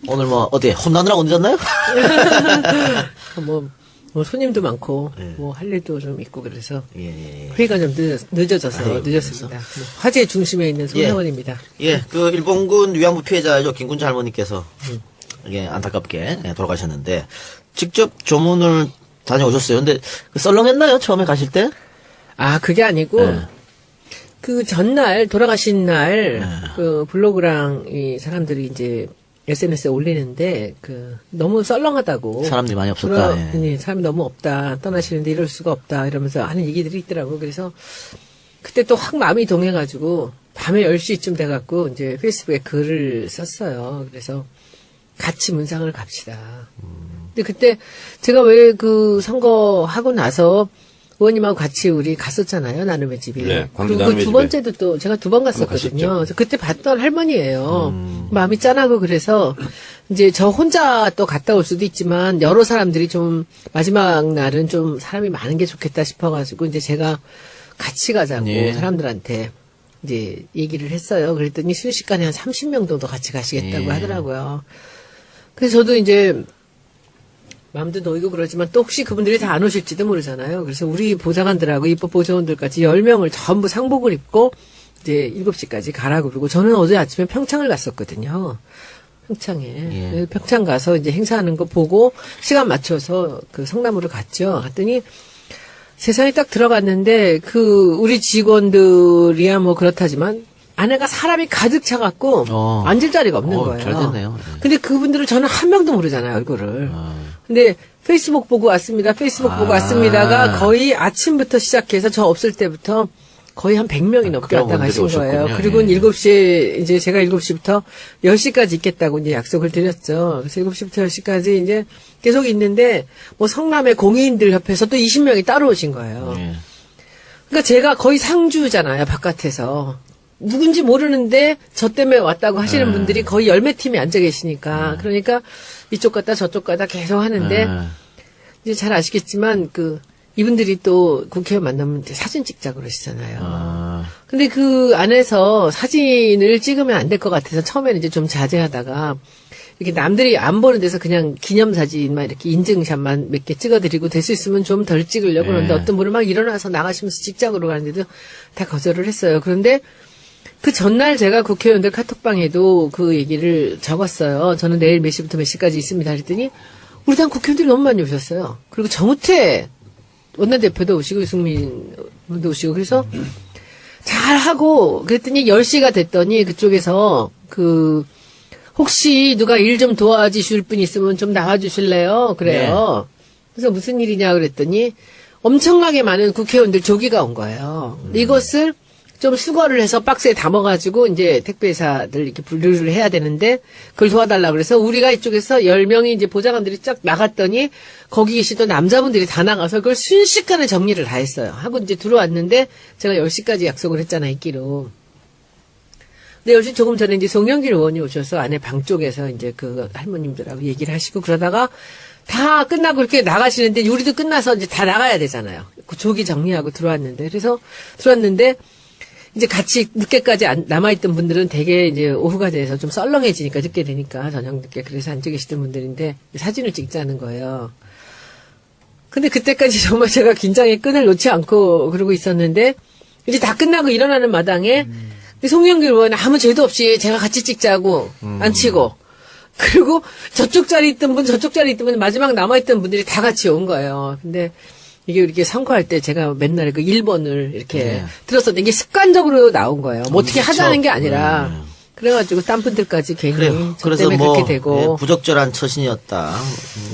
오늘 뭐 어디 홈나느라고 늦었나요? 뭐 손님도 많고 예. 뭐 할 일도 좀 있고 그래서 예. 회의가 좀 늦어져서 아이고, 늦었습니다. 뭐 화제 중심에 있는 송혜원입니다. 예, 그 일본군 위안부 피해자죠 김군자 할머니께서 예, 안타깝게 돌아가셨는데 직접 조문을 다녀오셨어요. 근데 그 썰렁했나요? 처음에 가실 때? 아, 그게 아니고 예. 그 전날 돌아가신 날 그 블로그랑 이 사람들이 이제 SNS에 올리는데 그 너무 썰렁하다고 사람들이 많이 없었다. 예. 사람이 너무 없다. 떠나시는데 이럴 수가 없다. 이러면서 하는 얘기들이 있더라고요. 그래서 그때 또 확 마음이 동해가지고 밤에 10시쯤 돼갖고 이제 페이스북에 글을 썼어요. 그래서 같이 문상을 갑시다. 근데 그때 제가 왜 그 선거하고 나서 의원님하고 같이 우리 갔었잖아요. 나눔의 집에. 네, 광주 그리고 나눔의 두 번째도 또 제가 두 번 갔었거든요. 가셨죠. 그래서 그때 봤던 할머니예요. 마음이 짠하고 그래서 이제 저 혼자 또 갔다 올 수도 있지만 여러 사람들이 좀 마지막 날은 좀 사람이 많은 게 좋겠다 싶어가지고 이제 제가 같이 가자고 예. 사람들한테 이제 얘기를 했어요. 그랬더니 순식간에 한 30명 정도 같이 가시겠다고 예. 하더라고요. 그래서 저도 이제 마음도 놓이고 그러지만 또 혹시 그분들이 다 안 오실지도 모르잖아요. 그래서 우리 보좌관들하고 입법보좌원들까지 10명을 전부 상복을 입고 이제 7시까지 가라고 그러고 저는 어제 아침에 평창을 갔었거든요. 평창에. 예. 평창 가서 이제 행사하는 거 보고 시간 맞춰서 그 성남으로 갔죠. 갔더니 세상에 딱 들어갔는데 그 우리 직원들이야 뭐 그렇다지만 안에가 사람이 가득 차갖고 앉을 자리가 없는 거예요. 잘 됐네요. 예. 근데 그분들을 저는 한 명도 모르잖아요, 얼굴을. 근데 페이스북 보고 왔습니다. 페이스북 보고 왔습니다가 거의 아침부터 시작해서 저 없을 때부터 거의 한 100명이 넘게 그런 왔다 가신 분들이 거예요. 오셨군요. 그리고 예. 7시에 이제 제가 7시부터 10시까지 있겠다고 이제 약속을 드렸죠. 그래서 7시부터 10시까지 이제 계속 있는데 뭐 성남의 공인들 협회에서 또 20명이 따로 오신 거예요. 예. 그러니까 제가 거의 상주잖아요, 바깥에서. 누군지 모르는데 저 때문에 왔다고 하시는 분들이 거의 열몇 팀이 앉아 계시니까. 그러니까 이쪽 갔다 저쪽 갔다 계속 하는데 이제 잘 아시겠지만 이분들이 또 국회의원 만나면 이제 사진 찍자고 그러시잖아요. 근데 그 안에서 사진을 찍으면 안 될 것 같아서 처음에는 이제 좀 자제하다가 이렇게 남들이 안 보는 데서 그냥 기념사진만 이렇게 인증샷만 몇 개 찍어드리고 될 수 있으면 좀 덜 찍으려고 그러는데 어떤 분은 막 일어나서 나가시면서 찍자고 그러는데도 다 거절을 했어요. 그런데 그 전날 제가 국회의원들 카톡방에도 그 얘기를 적었어요. 저는 내일 몇 시부터 몇 시까지 있습니다. 그랬더니 우리 당 국회의원들이 너무 많이 오셨어요. 그리고 정우택 원내대표도 오시고 유승민 의원도 오시고 그래서 잘하고 그랬더니 10시가 됐더니 그쪽에서 혹시 누가 일 좀 도와주실 분 있으면 좀 나와주실래요? 그래요. 그래서 무슨 일이냐 그랬더니 엄청나게 많은 국회의원들 조기가 온 거예요. 이것을 좀 수거를 해서 박스에 담아가지고 이제 택배사들 이렇게 분류를 해야 되는데 그걸 도와달라 그래서 우리가 이쪽에서 10명이 이제 보좌관들이 쫙 나갔더니 거기 계시던 남자분들이 다 나가서 그걸 순식간에 정리를 다 했어요. 하고 이제 들어왔는데 제가 10시까지 약속을 했잖아요, 있기로. 근데 10시 조금 전에 이제 송영길 의원이 오셔서 안에 방 쪽에서 이제 그 할머님들하고 얘기를 하시고 그러다가 다 끝나고 그렇게 나가시는데 우리도 끝나서 이제 다 나가야 되잖아요. 그 조기 정리하고 들어왔는데 이제 같이 늦게까지 남아있던 분들은 되게 이제 오후가 돼서 좀 썰렁해지니까 늦게 되니까 저녁 늦게 그래서 앉아 계시던 분들인데 사진을 찍자는 거예요. 근데 그때까지 정말 제가 긴장의 끈을 놓지 않고 그러고 있었는데 이제 다 끝나고 일어나는 마당에 송영길 의원은 아무 죄도 없이 제가 같이 찍자고 안 치고 그리고 저쪽 자리 있던 분 마지막 남아있던 분들이 다 같이 온 거예요. 근데 이게 이렇게 선거할 때 제가 맨날 그 1번을 이렇게 들었었는데 이게 습관적으로 나온 거예요. 뭐 어떻게 하자는 게 아니라. 그래가지고 딴 분들까지 괜히 그래요. 저 그래서 때문에 뭐 그렇게 되고. 예, 부적절한 처신이었다.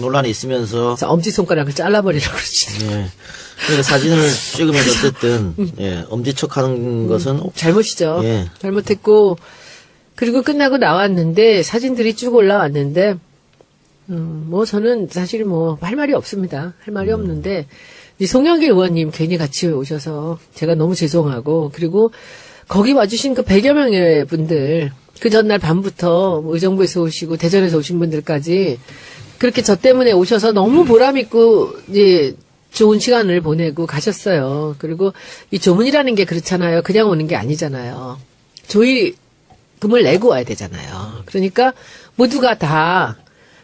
논란이 있으면서 그래서 엄지손가락을 잘라버리라고 그러지. 예. 그래서 사진을 찍으면서 어쨌든 엄지척하는 것은 잘못이죠. 예. 잘못했고 그리고 끝나고 나왔는데 사진들이 쭉 올라왔는데 뭐 저는 사실 뭐 할 말이 없습니다. 할 말이 없는데 이 송영길 의원님 괜히 같이 오셔서 제가 너무 죄송하고 그리고 거기 와주신 그 100여 명의 분들 그 전날 밤부터 의정부에서 오시고 대전에서 오신 분들까지 그렇게 저 때문에 오셔서 너무 보람있고 이제 좋은 시간을 보내고 가셨어요. 그리고 이 조문이라는 게 그렇잖아요. 그냥 오는 게 아니잖아요. 조율 금을 내고 와야 되잖아요. 그러니까 모두가 다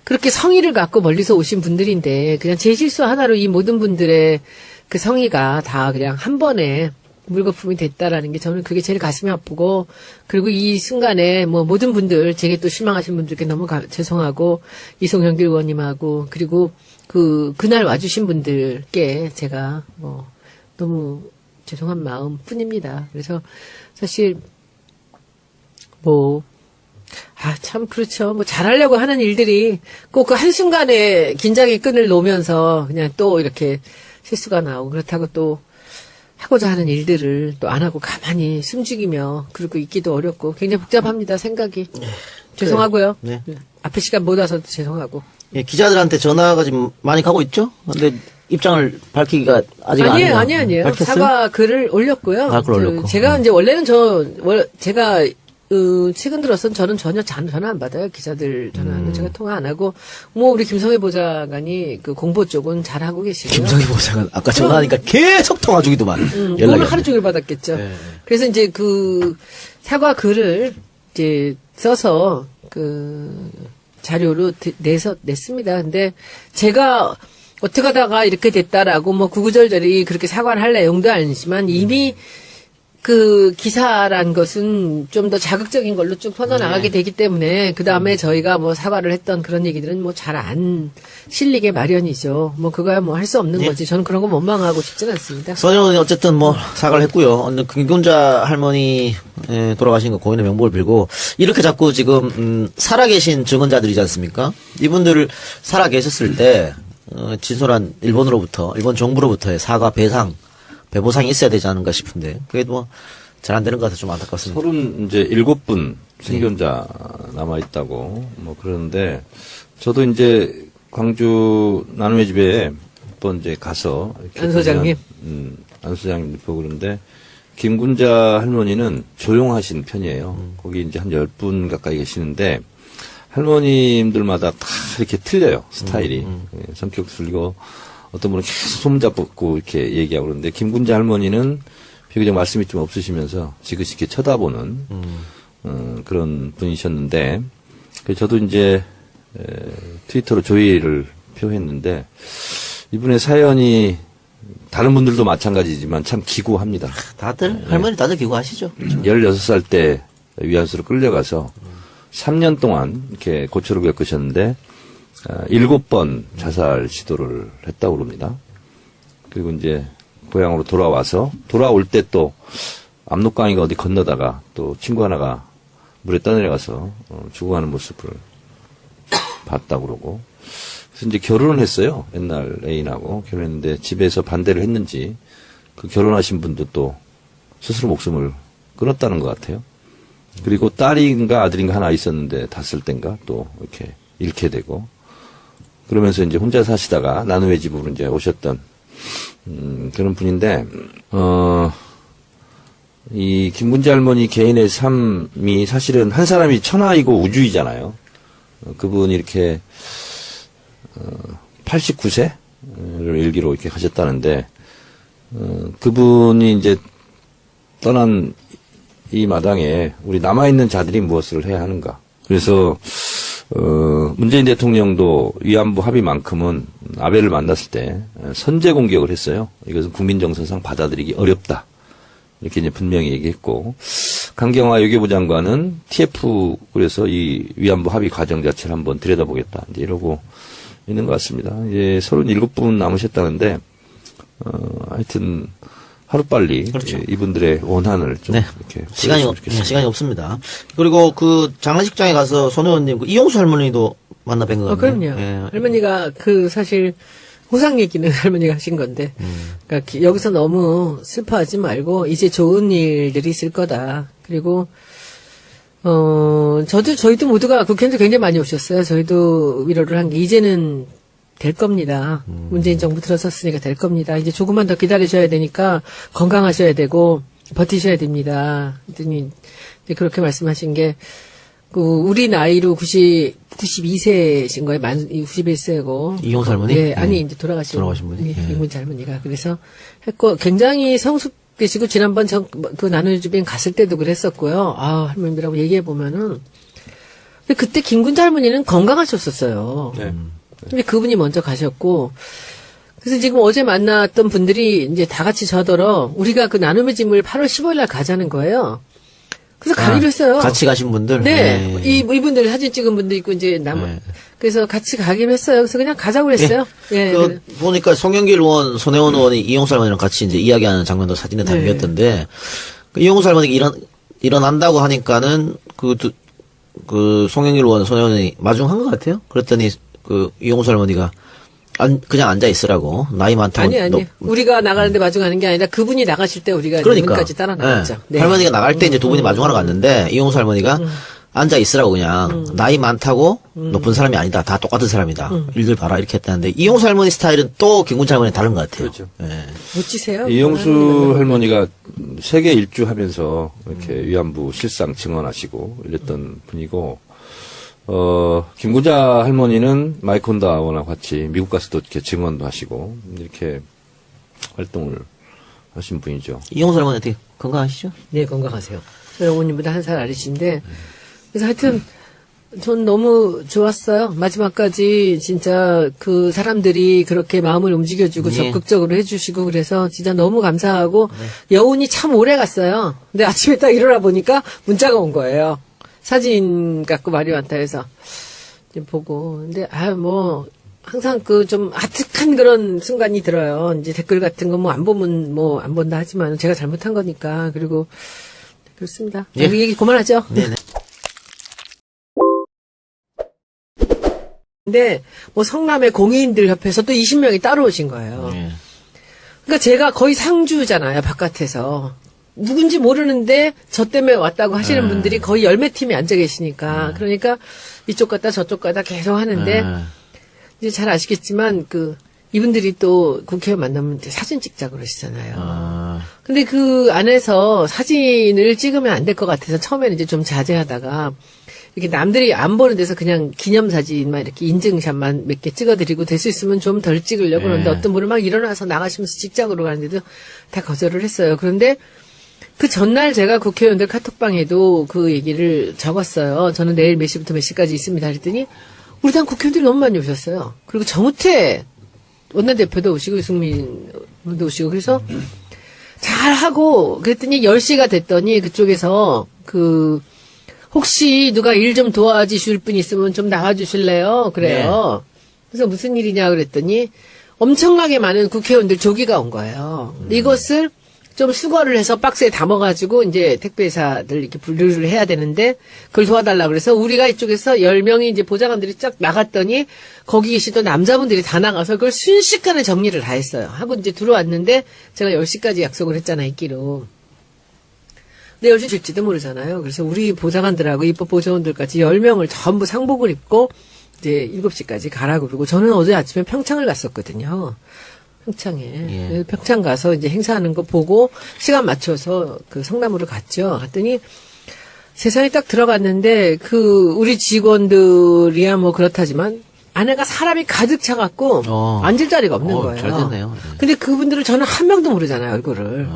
그렇게 성의를 갖고 멀리서 오신 분들인데 그냥 제 실수 하나로 이 모든 분들의 그 성의가 다 그냥 한 번에 물거품이 됐다라는 게 저는 그게 제일 가슴이 아프고 그리고 이 순간에 뭐 모든 분들 제게 또 실망하신 분들께 너무 죄송하고 이송현길 의원님하고 그리고 그날 와주신 분들께 제가 뭐 너무 죄송한 마음 뿐입니다. 그래서 사실 참 그렇죠. 뭐 잘하려고 하는 일들이 꼭 그 한순간에 긴장의 끈을 놓으면서 그냥 또 이렇게 실수가 나오고 그렇다고 또 하고자 하는 일들을 또 안 하고 가만히 숨죽이며 그러고 있기도 어렵고 굉장히 복잡합니다. 생각이. 죄송하고요. 네. 앞에 시간 못 와서 저도 예, 기자들한테 전화가 지금 많이 가고 있죠? 근데 입장을 밝히기가 아직 아니에요. 밝혔어요? 사과 글을 올렸고요. 글 올렸고. 제가 이제 원래는 제가 최근 들어서는 저는 전혀 전화 안 받아요. 기자들 전화는 제가 통화 안 하고 우리 김성회 보좌관이 그 공보 쪽은 잘 하고 계시고요. 김성희 보좌관 아까 전화하니까 계속 통화 중이더만. 연락이 오늘 하루 종일 받았겠죠. 네. 그래서 이제 그 사과 글을 이제 써서 그 자료로 냈습니다. 근데 제가 어떻게 하다가 이렇게 됐다라고 뭐 구구절절히 그렇게 사과를 할 내용도 아니지만 이미 그 기사란 것은 좀 더 자극적인 걸로 쭉 퍼져나가게 되기 때문에 그 다음에 저희가 뭐 사과를 했던 그런 얘기들은 뭐 잘 안 실리게 마련이죠. 뭐 그거야 뭐 할 수 없는 거지. 저는 그런 거 원망하고 싶지는 않습니다. 선영은 어쨌든 뭐 사과를 했고요. 김군자 할머니 돌아가신 거 고인의 명복을 빌고 이렇게 자꾸 지금 살아계신 증언자들이지 않습니까? 이분들을 살아계셨을 때 진솔한 일본 정부로부터의 사과 배보상이 있어야 되지 않은가 싶은데 그게 뭐 잘 안 되는 것 같아서 좀 안타깝습니다. 37분 생존자 남아 있다고 뭐 그러는데 저도 이제 광주 나눔의 집에 한번 이제 가서 안 소장님 안 소장님 보고 그러는데 김군자 할머니는 조용하신 편이에요. 거기 이제 한 10분 가까이 계시는데 할머님들마다 다 이렇게 틀려요. 스타일이. 성격 틀리고 어떤 분은 계속 손잡고 이렇게 얘기하고 그러는데 김군자 할머니는 비교적 말씀이 좀 없으시면서 지그시 이렇게 쳐다보는 그런 분이셨는데 저도 이제 트위터로 조의를 표했는데 이분의 사연이 다른 분들도 마찬가지지만 참 기구합니다. 할머니 다들 기구하시죠. 16살 때 위안소로 끌려가서 3년 동안 이렇게 고초를 겪으셨는데 7번 자살 시도를 했다고 그럽니다. 그리고 이제 고향으로 돌아올 때 또 압록강인가 어디 건너다가 또 친구 하나가 물에 떠내려가서 죽어가는 모습을 봤다고 그러고 그래서 이제 결혼을 했어요. 옛날 애인하고 결혼했는데 집에서 반대를 했는지 그 결혼하신 분도 또 스스로 목숨을 끊었다는 것 같아요. 그리고 딸인가 아들인가 하나 있었는데 닷을 땐가 또 이렇게 잃게 되고 그러면서 이제 혼자 사시다가 나눔의 집으로 이제 오셨던 그런 분인데 이 김군자 할머니 개인의 삶이 사실은 한 사람이 천하이고 우주이잖아요. 그분이 이렇게 89세를 일기로 이렇게 가셨다는데 그분이 이제 떠난 이 마당에 우리 남아있는 자들이 무엇을 해야 하는가. 그래서 문재인 대통령도 위안부 합의만큼은 아베를 만났을 때 선제 공격을 했어요. 이것은 국민정서상 받아들이기 어렵다. 이렇게 이제 분명히 얘기했고, 강경화 외교부 장관은 TF 그래서 이 위안부 합의 과정 자체를 한번 들여다보겠다. 이제 이러고 있는 것 같습니다. 이제 37분 남으셨다는데, 하여튼, 하루빨리 그렇죠. 이분들의 원한을 좀 이렇게 시간이 없습니다. 그리고 그 장례식장에 가서 손 의원님 그 이용수 할머니도 만나 뵌 것 같네요. 그럼요. 예. 할머니가 사실 호상 얘기는 할머니가 하신 건데, 그러니까 여기서 너무 슬퍼하지 말고 이제 좋은 일들이 있을 거다. 그리고 저희도 모두가 국회의원들 굉장히 많이 오셨어요. 저희도 위로를 한 게 이제는 될 겁니다. 문재인 정부 들어섰으니까 될 겁니다. 이제 조금만 더 기다리셔야 되니까 건강하셔야 되고 버티셔야 됩니다. 그랬더니 이제 그렇게 말씀하신 게 우리 나이로 92세신 거예요. 91세고. 이용수 할머니? 네, 아니 이제 돌아가신 분이. 이문자 할머니가 그래서 했고 굉장히 계시고, 지난번 그 나눔주빈 갔을 때도 그랬었고요. 아, 할머니들하고 얘기해보면은. 근데 그때 김군자 할머니는 건강하셨었어요. 네. 근데 그분이 먼저 가셨고, 그래서 지금 어제 만났던 분들이 이제 다 같이 저더러 우리가 그 나눔의 짐을 8월 15일 날 가자는 거예요. 그래서 가기로 했어요. 같이 가신 분들? 네. 이분들 사진 찍은 분도 있고, 이제 네. 그래서 같이 가기로 했어요. 그래서 그냥 가자고 그랬어요. 예. 그 보니까 송영길 의원, 손혜원 의원이 이용수 할머니랑 같이 이제 이야기하는 장면도 사진에 담겼던데, 그 이용수 할머니가 일어난다고 하니까는 그 송영길 의원, 손혜원 의원이 마중한 것 같아요. 그랬더니 그 이용수 할머니가 그냥 앉아 있으라고. 나이 많다고. 아니. 우리가 나가는데 마중하는 게 아니라 그분이 나가실 때 우리가 그러니까. 문까지 따라 나갔죠. 네. 할머니가 나갈 때 이제 두 분이 마중하러 갔는데, 이용수 할머니가 앉아 있으라고 그냥, 나이 많다고 높은 사람이 아니다. 다 똑같은 사람이다. 일들 봐라. 이렇게 했다는데, 이용수 할머니 스타일은 또 김군자 할머니 다른 것 같아요. 그렇죠. 예. 멋지세요. 이용수 할머니가 세계 일주하면서 이렇게 위안부 실상 증언하시고 이랬던 분이고, 김군자 할머니는 마이크 혼다와 같이 미국 가서도 이렇게 증언도 하시고, 이렇게 활동을 하신 분이죠. 이용수 할머니 어떻게 건강하시죠? 네, 건강하세요. 저희 어머님보다 한 살 어리신데, 그래서 하여튼, 전 너무 좋았어요. 마지막까지 진짜 그 사람들이 그렇게 마음을 움직여주고 예. 적극적으로 해주시고 그래서 진짜 너무 감사하고 여운이 참 오래 갔어요. 근데 아침에 딱 일어나 보니까 문자가 온 거예요. 사진 갖고 말이 많다 해서 이제 보고. 근데 항상 그 좀 아득한 그런 순간이 들어요. 이제 댓글 같은 거 안 보면 안 본다 하지만 제가 잘못한 거니까. 그리고 그렇습니다. 예. 우리 얘기 그만하죠. 네네. 근데 성남의 공인들 협회에서 또 20명이 따로 오신 거예요. 예. 그러니까 제가 거의 상주잖아요, 바깥에서. 누군지 모르는데 저 때문에 왔다고 하시는 분들이 거의 열몇 팀이 앉아 계시니까. 그러니까 이쪽 갔다 저쪽 갔다 계속 하는데 이제 잘 아시겠지만 이분들이 또 국회의원 만나면 이제 사진 찍자고 그러시잖아요. 근데 그 안에서 사진을 찍으면 안 될 것 같아서 처음에는 이제 좀 자제하다가 이렇게 남들이 안 보는 데서 그냥 기념사진만 이렇게 인증샷만 몇 개 찍어드리고 될 수 있으면 좀 덜 찍으려고 그러는데 어떤 분은 막 일어나서 나가시면서 찍자고 그러는데도 다 거절을 했어요. 그런데 그 전날 제가 국회의원들 카톡방에도 그 얘기를 적었어요. 저는 내일 몇 시부터 몇 시까지 있습니다. 그랬더니 우리 당 국회의원들이 너무 많이 오셨어요. 그리고 정우택 원내대표도 오시고 유승민 의원도 오시고 그래서 잘하고 그랬더니 10시가 됐더니 그쪽에서 혹시 누가 일 좀 도와주실 분 있으면 좀 나와주실래요? 그래요. 그래서 무슨 일이냐 그랬더니 엄청나게 많은 국회의원들 조기가 온 거예요. 이것을 좀 수거를 해서 박스에 담아가지고 이제 택배사들 이렇게 분류를 해야 되는데 그걸 도와달라 그래서 우리가 이쪽에서 10명이 이제 보좌관들이 쫙 나갔더니 거기 계시던 남자분들이 다 나가서 그걸 순식간에 정리를 다 했어요. 하고 이제 들어왔는데 제가 10시까지 약속을 했잖아요, 있기로. 근데 10시 될지도 모르잖아요. 그래서 우리 보좌관들하고 입법보좌원들까지 10명을 전부 상복을 입고 이제 7시까지 가라고 그러고 저는 어제 아침에 평창을 갔었거든요. 평창에. 예. 평창 가서 이제 행사하는 거 보고 시간 맞춰서 성남으로 갔죠. 갔더니 세상에 딱 들어갔는데 우리 직원들이야 그렇다지만 안에가 사람이 가득 차갖고 앉을 자리가 없는 거예요. 잘 됐네요. 근데 그분들을 저는 한 명도 모르잖아요, 얼굴을.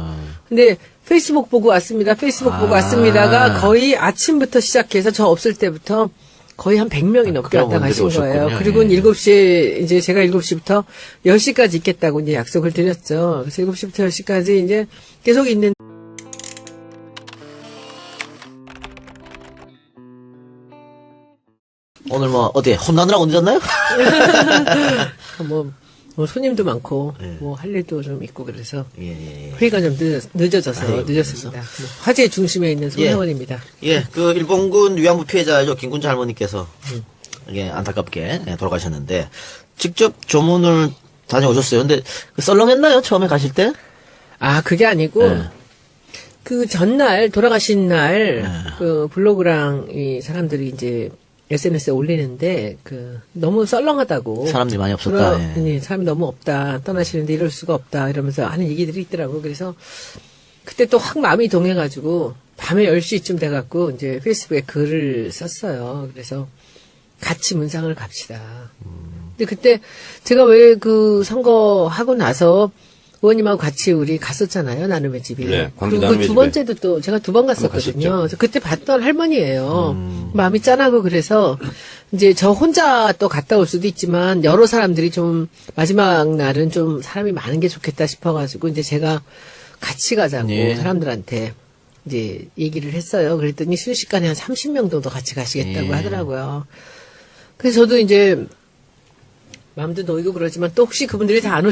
근데 페이스북 보고 왔습니다. 페이스북 보고 왔습니다가 거의 아침부터 시작해서 저 없을 때부터 거의 한 100명이 넘게 왔다 가신 거예요. 그리고 7시에, 이제 제가 7시부터 10시까지 있겠다고 이제 약속을 드렸죠. 그래서 7시부터 10시까지 이제 계속 있는. 오늘 어디 혼나느라고 늦었나요? 손님도 많고, 할 일도 좀 있고 그래서. 예. 회의가 좀 늦어져서 늦었습니다. 화제의 중심에 있는 손혜원입니다. 예, 일본군 위안부 피해자죠. 김군자 할머니께서, 안타깝게 돌아가셨는데, 직접 조문을 다녀오셨어요. 근데, 썰렁했나요? 처음에 가실 때? 그게 아니고, 전날, 돌아가신 날, 블로그랑 이 사람들이 이제, SNS에 올리는데, 너무 썰렁하다고. 사람들이 많이 없었다. 사람이 너무 없다. 떠나시는데 이럴 수가 없다. 이러면서 하는 얘기들이 있더라고. 그래서, 그때 또 확 마음이 동해가지고, 밤에 10시쯤 돼갖고, 이제 페이스북에 글을 썼어요. 그래서, 같이 문상을 갑시다. 근데 그때, 제가 왜 선거하고 나서, 의원님하고 같이 우리 갔었잖아요. 나눔의 집에. 네, 광주 그리고 나눔의 두 집에. 번째도 또 제가 두 번 갔었거든요. 갔었죠. 그래서 그때 봤던 할머니예요. 마음이 짠하고 그래서 이제 저 혼자 또 갔다 올 수도 있지만 여러 사람들이 좀 마지막 날은 좀 사람이 많은 게 좋겠다 싶어가지고 이제 제가 같이 가자고 예. 사람들한테 이제 얘기를 했어요. 그랬더니 순식간에 한 30명 정도 같이 가시겠다고 예. 하더라고요. 그래서 저도 이제 마음도 놓이고 그러지만 또 혹시 그분들이 다 안